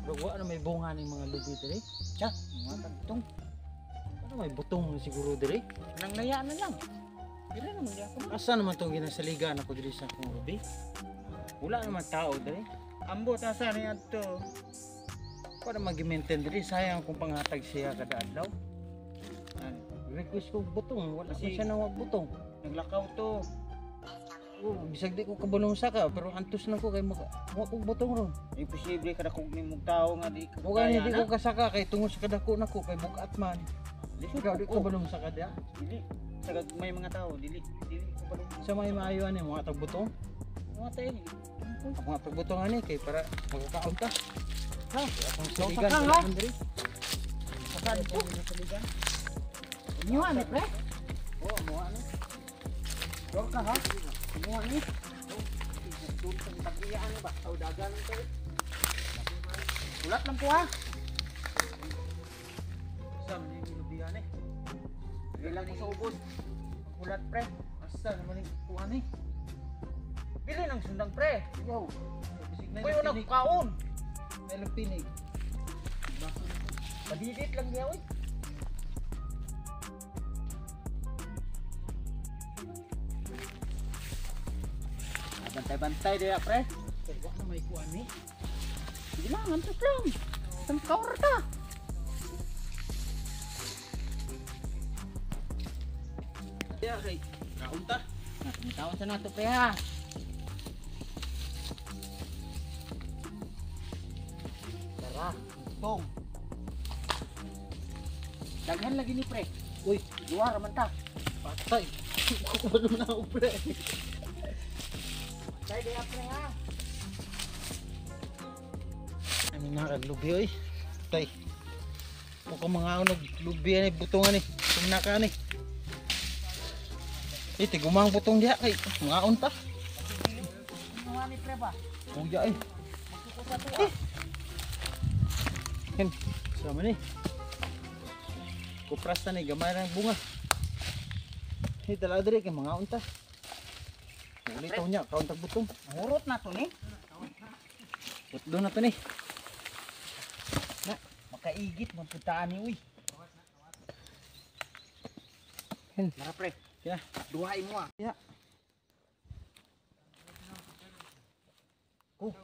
Bro, wala na may bunga ng mga lubi diri. Tiya, mga tagtong. Ano may butong siguro diri? Nang laya na lang. Dili naman di ako. Asa naman tong ginasaligan ako diri sa akong lubi? Wala naman tao diri. Ambot asa ni adto. Para mag-maintain diri, sayang kung panghatag siya kada adlaw. Request ko butong, wala pa Kasi- siya nang butong. Naglakaw to. Oh, bisag di ko kabulong saka pero antos na ko kay wa ko butong ron. Imposible kada kog nimong tao nga di ka O gani di na. ko kasaka kay tungod sa kadako nako kay bugat man. Lisod Ikaw di ko. ko kabulong saka dia. Dili. Sagad may mga tao dili ko ba Sa may maayo ani mga tag butong. mga tayo ni. Ako nga pagbutong ani kay para magkakaon ka. Ha? Akong So, saligan saka, wala ha? man diri. Saan to? Inyo ani pre? Oh, amo ano? Dor ka ha? Inyo ani? Dun sa tagiyaan ba? Sa dagan to. Ulat lang ko ha. Sa man yung lubihan eh. Ilang ko sa ubod. Ulat pre. Asa naman yung kuan eh. Pili ng sundang pre. Yo. Bisig na Uy, yung unang pinig. kaon. May lang pinig. Padidit lang niya oy. Bantay-bantay dia pre. Kay wa na may kuan eh. Sige lang, antos lang. Isang kaor ta. Kaya kay kaunta. Tawon sa nato pre ha. Tara, tong. Daghan lagi ni pre. Uy, Luar man ta. patay. Kabulong na ako pre. Tay dia pre ha. Ano na kaglubi oy. Tay. Mukhang mga unog lubi ani butongan ni. Tumna ka ni. Tigumang butong diha kay mga unta. Ano ni pre ba? Kuya ay. Magkukusa to. Hen. Sama ni. Kupras na ni gamay ng bunga. Dala diri kay mga unta. Uli taw niya kauntag butong. Murot na to ni. Putdo na to ni. Na, makaigit magpuntaan ni uy. Hen. Mara pre. Kaya. Duhain mo ah. Ya.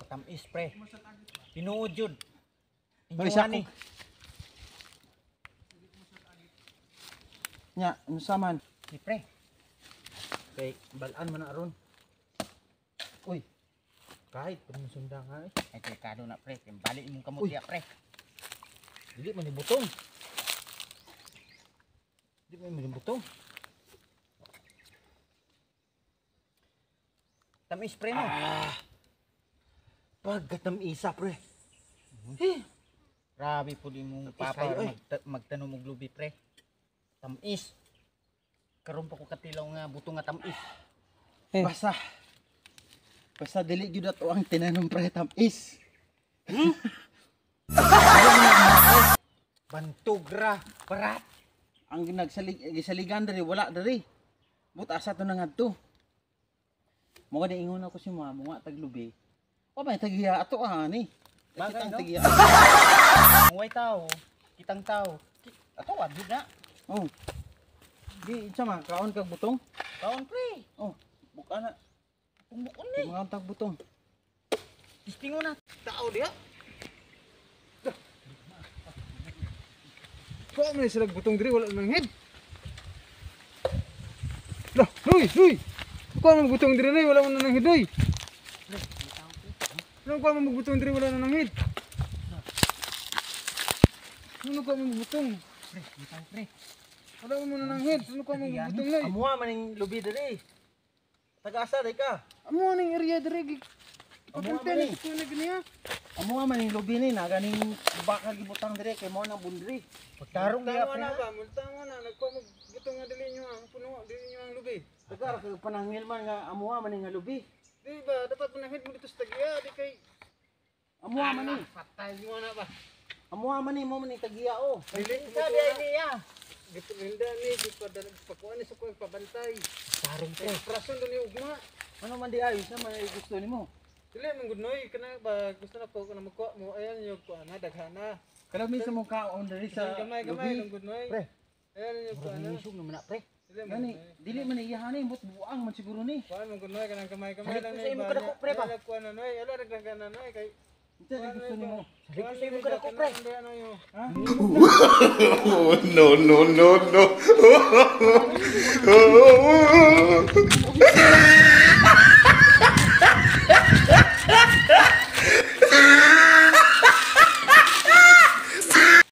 Tamis pre. Tinuod yun. Balik sa ako. Nya, ano saman? Si pre. Kay balaan man na aron. Uy. Kahit pamusunda nga eh. Ay delikado na pre. Balik mong kamot Uy. ya pre. Dili man ni butong. Dili man ni butong. Tamis pre no. Pagkatam isa pre. Grabe po din mong Tamis papa kayo, eh. magtanong mong lubi pre. Tamis. Karon pa ko katilaw nga buto nga tamis. Basta. Basta dili gyud ato ang tinanom pre tamis. Bantugra parat. Ang gisaligan diri wala diri. Buta asa to nangadto. Mo gani ingon ako si mama nga taglubi. O may tagiya ato ani. Bagay, Kitang no? tagiya. Muway tao, kitang tao. Ato wag yun na. Oh. Di isa man kaon kag butong. Kaon pre. Oh, buka na. Tumukon Di ni. mga tag butong. Istingo na. Tao dia. Kau man sila butong diri wala nang head. Lah, luy. Kau man butong diri nay wala man nang head oy. Ano kau man butong diri wala nang head? Ano kau man butong? Pre, bitang pre. Wala man nang head. Ano kau man butong nay? Amuha man ning lubi diri. Taga-asa day ka. Amo ning area diri. Amo Pagkanta man ni ko na gani ha. Amuha man ning lubi ni na ganing baka gibutang diri kay mo nang bundiri. Pagtarong dia Tama pre. na ba? Multama na nagko mo butong nga dili nyo ang puno, dili nyo ang lubi. Taga kay panangil man nga amuha man ning lubi. Di ba dapat man head mo dito sa tagiya di kay Amuha man ni. patay mo na ba? Amuha man ni mo man ni tagiya o. Dili Ikaw dia niya. Gipinda ni di pa pakuan ni sa ko pabantay. Tarong Kay prason do ni ugma. Ano man di ayos na man ay gusto nimo. Dili man gud noy kana ba gusto na ko kana magkuha mo ayan yung kuha na daghana. Kada minsan mo kaon diri sa Gamay lubi. lang gud noy. Pre. Ayan yung kuha na. Isog naman na, pre. Dili man. Gani, dili man iyahan ni but buang man siguro ni. Kuha man gud noy kanang gamay Salit lang ko sa imo kada ko, pre, ba? Kuha na noy. Ala dagdagan na noy kay Ito na gusto nimo. Salit ko sa imo kada ko, pre. Ano yung Ha? Oh, no, no, no, no.